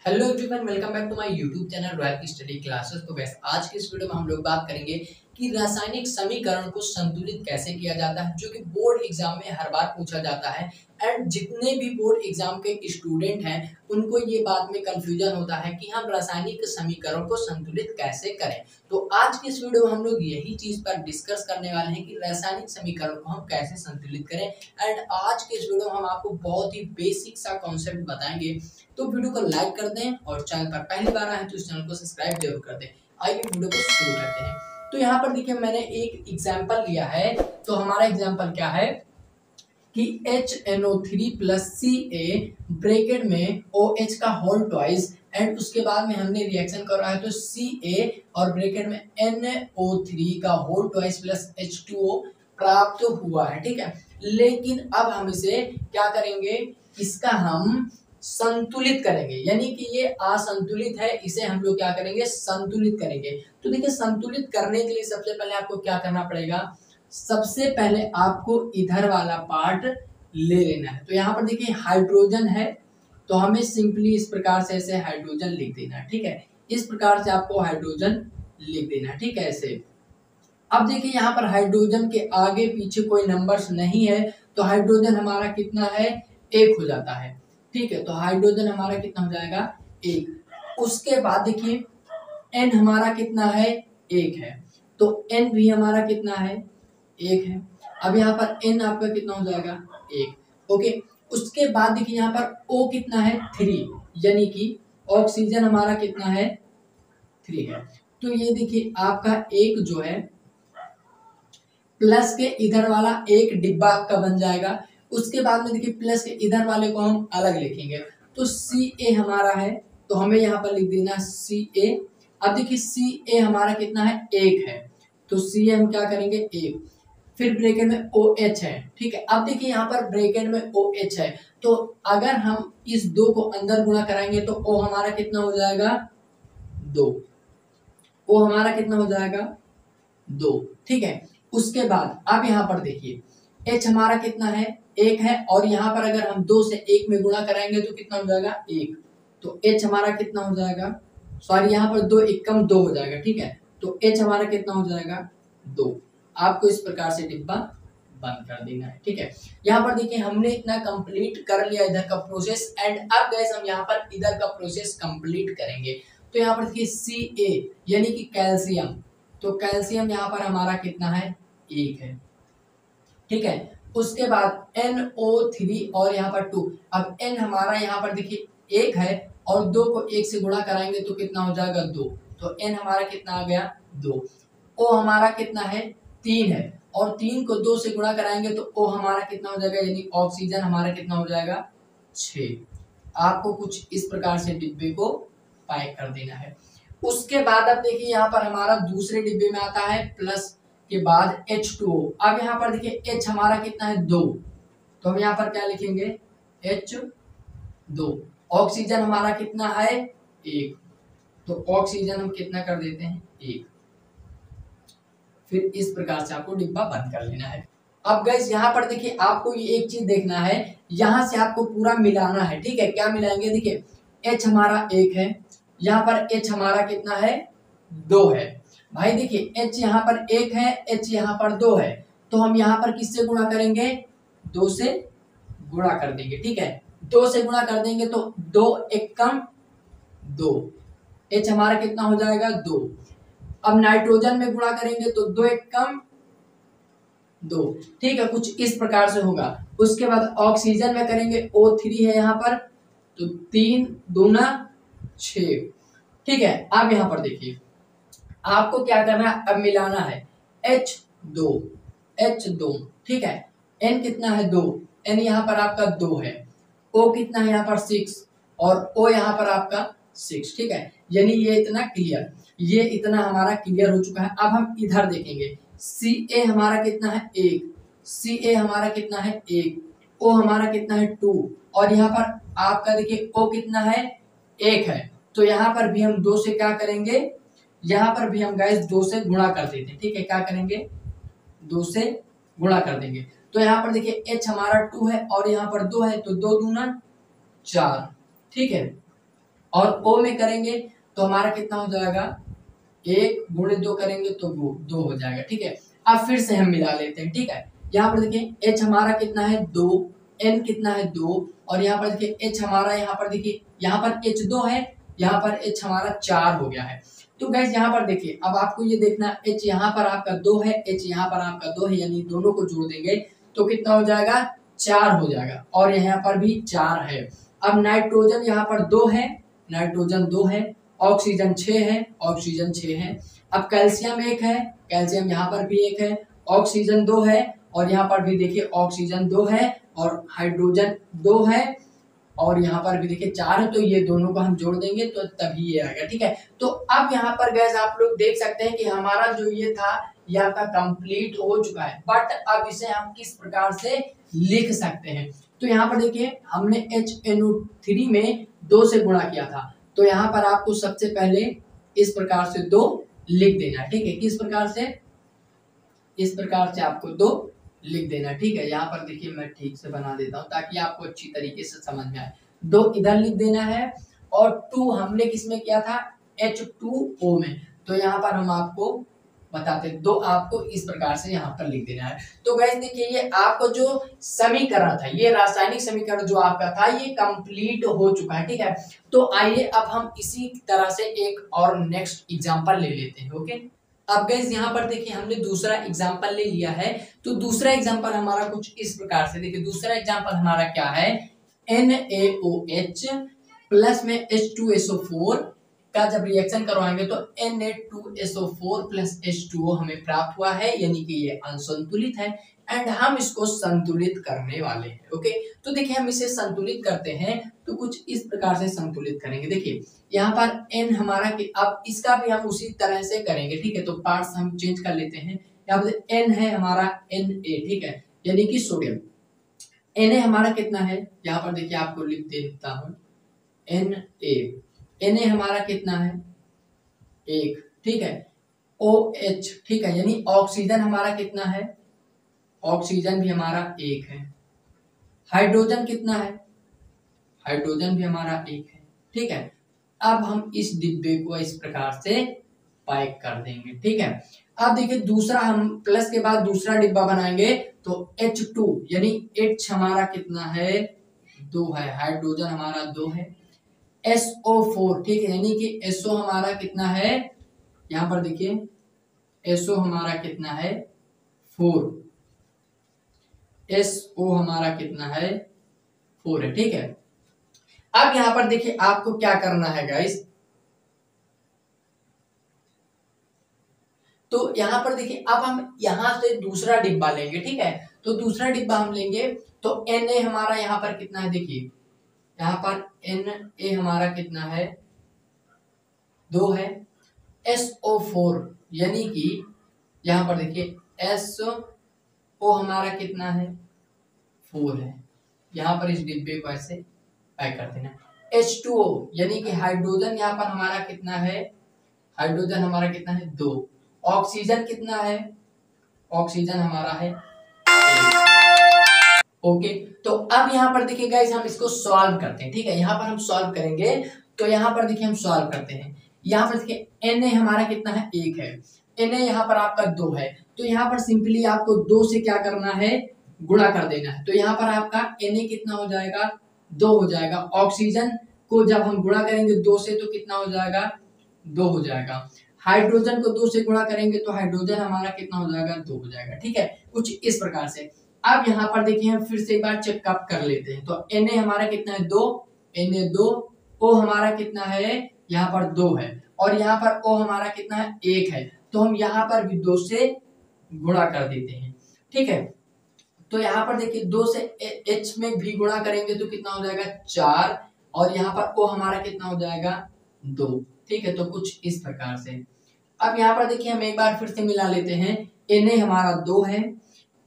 Hello everyone, welcome back to my YouTube channel royal की study classes. तो guys आज की इस वीडियो में हम लोग बात करेंगे कि रासायनिक समीकरण को संतुलित कैसे किया जाता है, जो कि बोर्ड एग्जाम में हर बार पूछा जाता है। एंड जितने भी बोर्ड एग्जाम के स्टूडेंट हैं उनको ये बात में कंफ्यूजन होता है कि हम रासायनिक समीकरण को संतुलित कैसे करें। तो आज की इस वीडियो में हम लोग यही चीज पर डिस्कस करने वाले हैं कि रासायनिक समीकरण को हम कैसे संतुलित करें। एंड आज के इस वीडियो में हम आपको बहुत ही बेसिक सा कॉन्सेप्ट बताएंगे। तो वीडियो को लाइक कर दें और चैनल पर पहली बार आए तो इस चैनल को सब्सक्राइब जरूर कर दें। आइए वीडियो को शुरू करते हैं। तो यहाँ पर देखिए मैंने एक एग्जांपल लिया है। तो हमारा एग्जांपल क्या है कि HNO3 प्लस Ca ब्रैकेट में OH का होल ट्वाइस एंड उसके बाद में हमने रिएक्शन कर रहा है तो Ca और ब्रैकेट में NO3 का होल ट्वाइस प्लस H2O प्राप्त हुआ है। ठीक है, लेकिन अब हम इसे क्या करेंगे, इसका हम संतुलित करेंगे, यानी कि ये असंतुलित है, इसे हम लोग क्या करेंगे, संतुलित करेंगे। तो देखिए संतुलित करने के लिए सबसे पहले आपको क्या करना पड़ेगा, सबसे पहले आपको इधर वाला पार्ट ले लेना है। तो यहाँ पर देखिए हाइड्रोजन है तो हमें सिंपली इस प्रकार से ऐसे हाइड्रोजन लिख देना है। ठीक है, इस प्रकार से आपको हाइड्रोजन लिख देना है। ठीक है, ऐसे। अब देखिए यहाँ पर हाइड्रोजन के आगे पीछे कोई नंबर्स नहीं है तो हाइड्रोजन हमारा कितना है, एक हो जाता है। ठीक है, तो हाइड्रोजन हमारा कितना हो जाएगा, एक। उसके बाद देखिए N हमारा कितना है, एक है, तो N भी हमारा कितना है, एक है। अब यहाँ पर N आपका कितना हो जाएगा, एक। ओके, उसके बाद देखिए यहाँ पर O कितना है, 3, यानी कि ऑक्सीजन हमारा कितना है, 3 है। तो ये देखिए आपका एक जो है प्लस के इधर वाला एक डिब्बा आपका बन जाएगा। उसके बाद में देखिए प्लस के इधर वाले को हम अलग लिखेंगे तो Ca हमारा है तो हमें यहाँ पर लिख देना Ca। अब देखिए Ca हमारा कितना है, एक है, तो Ca हम क्या करेंगे, एक। फिर ब्रैकेट में OH है। ठीक है, अब देखिए यहाँ पर ब्रैकेट में OH है तो अगर हम इस दो को अंदर गुणा कराएंगे तो O हमारा कितना हो जाएगा, 2। O हमारा कितना हो जाएगा, 2। ठीक है, उसके बाद अब यहाँ पर देखिए H हमारा कितना है, एक है, और यहाँ पर अगर हम 2 से 1 में गुणा कराएंगे तो कितना हो जाएगा, 1। तो H हमारा कितना हो जाएगा, सॉरी यहाँ पर 2 1 कम 2 हो जाएगा। ठीक है, तो H हमारा कितना हो जाएगा, 2। आपको इस प्रकार से डिब्बा बंद कर देना है। ठीक है, यहाँ पर देखिए हमने इतना कंप्लीट कर लिया इधर का प्रोसेस। एंड अब गैस हम यहाँ पर इधर का प्रोसेस कंप्लीट करेंगे। तो यहाँ पर देखिए Ca यानी कि कैल्शियम, तो कैल्शियम यहाँ पर हमारा कितना है, एक है। ठीक है, उसके बाद NO3 और यहाँ पर 2। अब N हमारा यहाँ पर देखिए एक है और 2 को 1 से गुणा कराएंगे तो कितना हो जाएगा, 2। तो N हमारा कितना आ गया, 2। O हमारा कितना है, 3 है, और 3 को 2 से गुणा कराएंगे तो O हमारा कितना हो जाएगा, यानी ऑक्सीजन हमारा कितना हो जाएगा, 6। आपको कुछ इस प्रकार से डिब्बे को पैक कर देना है। उसके बाद अब देखिए यहाँ पर हमारा दूसरे डिब्बे में आता है प्लस के बाद H2O। अब यहाँ पर देखिए H हमारा कितना है, 2, तो हम यहाँ पर क्या लिखेंगे, H2। ऑक्सीजन हमारा कितना है, 1, तो ऑक्सीजन हम कितना कर देते हैं, 1। फिर इस प्रकार से आपको डिब्बा बंद कर लेना है। अब गाइस यहाँ पर देखिए आपको ये एक चीज देखना है, यहाँ से आपको पूरा मिलाना है। ठीक है, क्या मिलाएंगे, देखिए H हमारा 1 है, यहाँ पर H हमारा कितना है, 2 है। भाई देखिए H यहाँ पर 1 है, H यहाँ पर 2 है, तो हम यहाँ पर किससे गुणा करेंगे, 2 से गुणा कर देंगे। ठीक है, 2 से गुणा कर देंगे तो 2 1 कम 2, H हमारा कितना हो जाएगा, 2। अब नाइट्रोजन में गुणा करेंगे तो 2 1 कम 2। ठीक है, कुछ इस प्रकार से होगा। उसके बाद ऑक्सीजन में करेंगे, O3 है यहाँ पर, तो 3 दूना 6। ठीक है, अब यहाँ पर देखिए आपको क्या करना है, अब मिलाना है H2। ठीक है, N कितना है, 2, N यहाँ पर आपका 2 है, O कितना है यहाँ पर 6, और O यहाँ पर आपका 6। ठीक है, यानी ये इतना क्लियर, ये इतना हमारा क्लियर हो चुका है। अब हम इधर देखेंगे, Ca हमारा कितना है, 1, Ca हमारा कितना है, 1, O हमारा कितना है, 2, और यहाँ पर आपका देखिए O कितना है, 1 है, तो यहाँ पर भी हम 2 से क्या करेंगे, यहाँ पर भी हम गाइस 2 से गुणा कर देते हैं। ठीक है, क्या करेंगे, 2 से गुणा कर देंगे। तो यहाँ पर देखिए H हमारा 2 है और यहाँ पर 2 है, तो 2 दूना 4। ठीक है, और O में करेंगे तो हमारा कितना हो जाएगा, 1 गुणे 2 करेंगे तो 2 हो जाएगा। ठीक है, अब फिर से हम मिला लेते हैं। ठीक है, यहाँ पर देखिए H हमारा कितना है 2, N कितना है 2, और यहाँ पर देखिए H हमारा, यहाँ पर देखिए यहाँ पर H 2 है, यहाँ पर H हमारा 4 हो गया है। तो गैस यहाँ पर देखिए अब आपको ये देखना, H यहाँ पर आपका 2 है, H यहाँ पर आपका 2 है, यानी दोनों को जोड़ देंगे तो कितना हो जाएगा, 4 हो जाएगा, और यहाँ पर भी 4 है। अब नाइट्रोजन यहाँ पर 2 है, नाइट्रोजन 2 है, ऑक्सीजन 6 है, ऑक्सीजन 6 है। अब कैल्शियम 1 है, कैल्शियम यहाँ पर भी 1 है, ऑक्सीजन 2 है, और यहाँ पर भी देखिए ऑक्सीजन 2 है, और हाइड्रोजन 2 है, और यहाँ पर भी देखिए 4 है। तो ये दोनों को हम जोड़ देंगे तो तभी ये आएगा। ठीक है, तो अब यहाँ पर गैस आप लोग देख सकते हैं कि हमारा जो ये था ये आपका कंप्लीट हो चुका है, बट अब इसे हम किस प्रकार से लिख सकते हैं। तो यहाँ पर देखिए हमने HNO3 में 2 से गुणा किया था, तो यहाँ पर आपको सबसे पहले इस प्रकार से 2 लिख देना है। ठीक है, किस प्रकार से, इस प्रकार से आपको 2 लिख देना। ठीक है, यहाँ पर देखिए मैं ठीक से बना देता हूँ ताकि आपको अच्छी तरीके से समझ में आए। 2 इधर लिख देना है, और 2 हमने किस में किया था, H2O में। तो यहाँ पर हम आपको बताते, 2 आपको इस प्रकार से यहाँ पर लिख देना है। तो गाइस देखिए ये आपको जो समीकरण था, ये रासायनिक समीकरण जो आपका था ये कंप्लीट हो चुका है। ठीक है, तो आइए अब हम इसी तरह से एक और नेक्स्ट एग्जांपल ले लेते हैं। ओके, अब गाइस यहाँ पर देखिए हमने दूसरा एग्जांपल ले लिया है। तो दूसरा एग्जांपल हमारा कुछ इस प्रकार से, देखिए दूसरा एग्जांपल हमारा क्या है, NaOH प्लस में H2SO4 का जब रिएक्शन करवाएंगे तो Na2SO4 प्लस H2O हमें प्राप्त हुआ है, यानी कि ये असंतुलित है, एंड हम इसको संतुलित करने वाले हैं। ओके, तो देखिए हम इसे संतुलित करते हैं तो कुछ इस प्रकार से संतुलित करेंगे। देखिए यहाँ पर N हमारा, अब इसका भी हम उसी तरह से करेंगे। ठीक है, तो पार्ट्स हम चेंज कर लेते हैं। यहाँ पर N है हमारा Na, ठीक है, यानी कि सोडियम। Na हमारा कितना है, यहाँ पर देखिए आपको लिख देता हूँ Na हमारा कितना है 1। ठीक है, OH, ठीक है, यानी ऑक्सीजन हमारा कितना है, ऑक्सीजन भी हमारा 1 है। हाइड्रोजन कितना है, हाइड्रोजन भी हमारा 1 है। ठीक है, अब हम इस डिब्बे को इस प्रकार से पैक कर देंगे। ठीक है, अब देखिए दूसरा हम प्लस के बाद दूसरा डिब्बा बनाएंगे तो H2 यानी H हमारा कितना है 2 है, हाइड्रोजन हमारा 2 है, SO4, ठीक है, यानी कि SO हमारा कितना है, यहाँ पर देखिए SO हमारा कितना है 4, SO हमारा कितना है 4 है। ठीक है, अब यहाँ पर देखिए आपको क्या करना है गाइस, तो यहाँ पर देखिए अब हम यहाँ से दूसरा डिब्बा लेंगे। ठीक है, तो दूसरा डिब्बा हम लेंगे तो Na हमारा यहाँ पर कितना है, देखिए यहाँ पर Na हमारा कितना है 2 है, SO4 यानी कि यहाँ पर देखिए SO हमारा कितना है 4 है। यहाँ पर इस डिब्बे को ऐसे पैक कर देना। H2O यानी कि हाइड्रोजन यहाँ पर हमारा कितना है, हाइड्रोजन हमारा कितना है 2, ऑक्सीजन कितना है, ऑक्सीजन हमारा है 1। ओके, तो अब यहाँ पर देखिए गाइस हम इसको सॉल्व करते हैं। ठीक है, यहाँ पर हम सॉल्व करेंगे तो यहाँ पर देखिए हम सॉल्व करते हैं। यहाँ पर देखिए Na हमारा कितना है 1 है, Na यहाँ पर आपका 2 है, तो यहाँ पर सिंपली आपको 2 से क्या करना है, गुणा कर देना है। तो यहाँ पर आपका Na कितना हो जाएगा 2 हो जाएगा, ऑक्सीजन को जब हम गुणा करेंगे 2 से तो कितना हो जाएगा 2 हो जाएगा, हाइड्रोजन को 2 से गुणा करेंगे तो हाइड्रोजन हमारा कितना हो जाएगा 2 हो जाएगा। ठीक है, कुछ इस प्रकार से। अब यहाँ पर देखिए हम फिर से एक बार चेकअप कर लेते हैं। तो Na हमारा कितना है 2, Na 2, O हमारा कितना है यहाँ पर 2 है, और यहाँ पर O हमारा कितना है 1 है, तो हम यहाँ पर भी 2 से गुणा कर देते हैं। ठीक है, तो यहाँ पर देखिए 2 से H में भी गुणा करेंगे तो कितना हो जाएगा 4, और यहाँ पर O हमारा कितना हो जाएगा 2। ठीक है, तो कुछ इस प्रकार से। अब यहाँ पर देखिए हम एक बार फिर से मिला लेते हैं। Na हमारा 2 है,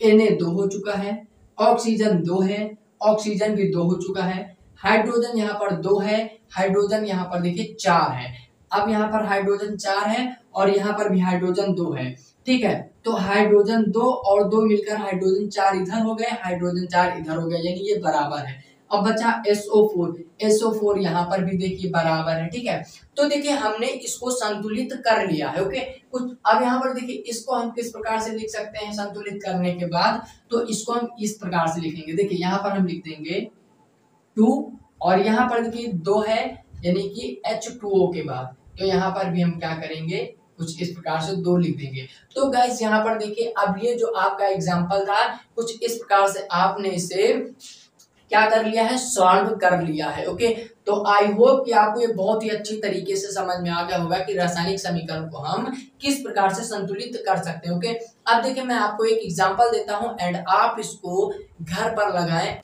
Na 2 हो चुका है, ऑक्सीजन 2 है, ऑक्सीजन भी 2 हो चुका है, हाइड्रोजन यहाँ पर 2 है, हाइड्रोजन यहाँ पर देखिए 4 है। अब यहाँ पर हाइड्रोजन 4 है और यहाँ पर भी हाइड्रोजन 2 है। ठीक है, तो हाइड्रोजन 2 और 2 मिलकर हाइड्रोजन 4 इधर हो गए, हाइड्रोजन 4 इधर हो गए, यानी ये बराबर है। अब बचा SO4, SO4 यहाँ पर भी देखिए बराबर है, ठीक है। तो देखिए हमने इसको संतुलित कर लिया है, ओके। कुछ अब यहाँ पर देखिए इसको हम किस प्रकार से लिख सकते हैं संतुलित करने के बाद, तो इसको हम इस प्रकार से लिखेंगे। देखिए यहाँ पर हम लिख देंगे 2 और यहाँ पर देखिए 2 है यानी कि H2O के बाद, तो यहाँ पर भी हम क्या करेंगे कुछ इस प्रकार से 2 लिख देंगे। तो गाइस यहाँ पर देखिए अब ये जो आपका एग्जांपल था कुछ इस प्रकार से आपने इसे क्या कर लिया है, सॉल्व कर लिया है, ओके। तो आई होप कि आपको ये बहुत ही अच्छी तरीके से समझ में आ गया होगा कि रासायनिक समीकरण को हम किस प्रकार से संतुलित कर सकते हैं, ओके। अब देखिए मैं आपको एक एग्जांपल देता हूं एंड आप इसको घर पर लगाएं।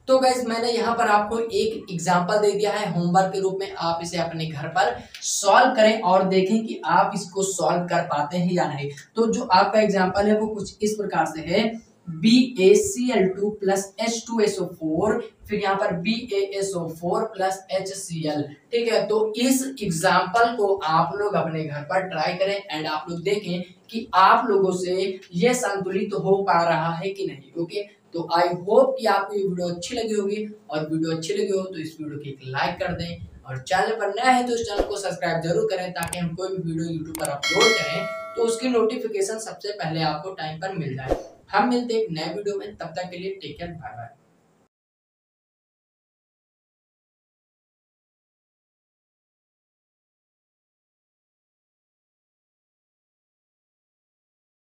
तो गाइज मैंने यहाँ पर आपको एक एग्जांपल दे दिया है होमवर्क के रूप में, आप इसे अपने घर पर सॉल्व करें और देखें कि आप इसको सॉल्व कर पाते हैं या नहीं। तो जो आपका एग्जांपल है वो कुछ इस प्रकार से है, BaCl2 प्लस H2SO4, फिर यहाँ पर BaSO4 प्लस HCl, ठीक है। तो इस एग्जाम्पल को आप लोग अपने घर पर ट्राई करें एंड आप लोग देखें कि आप लोगों से ये संतुलित हो पा रहा है कि नहीं, ओके। तो आई होप कि आपको ये वीडियो अच्छी लगी होगी, और वीडियो अच्छी लगी हो तो इस वीडियो को एक लाइक कर दें, और चैनल पर नया है तो इस चैनल को सब्सक्राइब जरूर करें ताकि हम कोई भी वीडियो यूट्यूब पर अपलोड करें तो उसकी नोटिफिकेशन सबसे पहले आपको टाइम पर मिल जाए। हम मिलते हैं एक नए वीडियो में, तब तक के लिए टेक केयर, बाय बाय।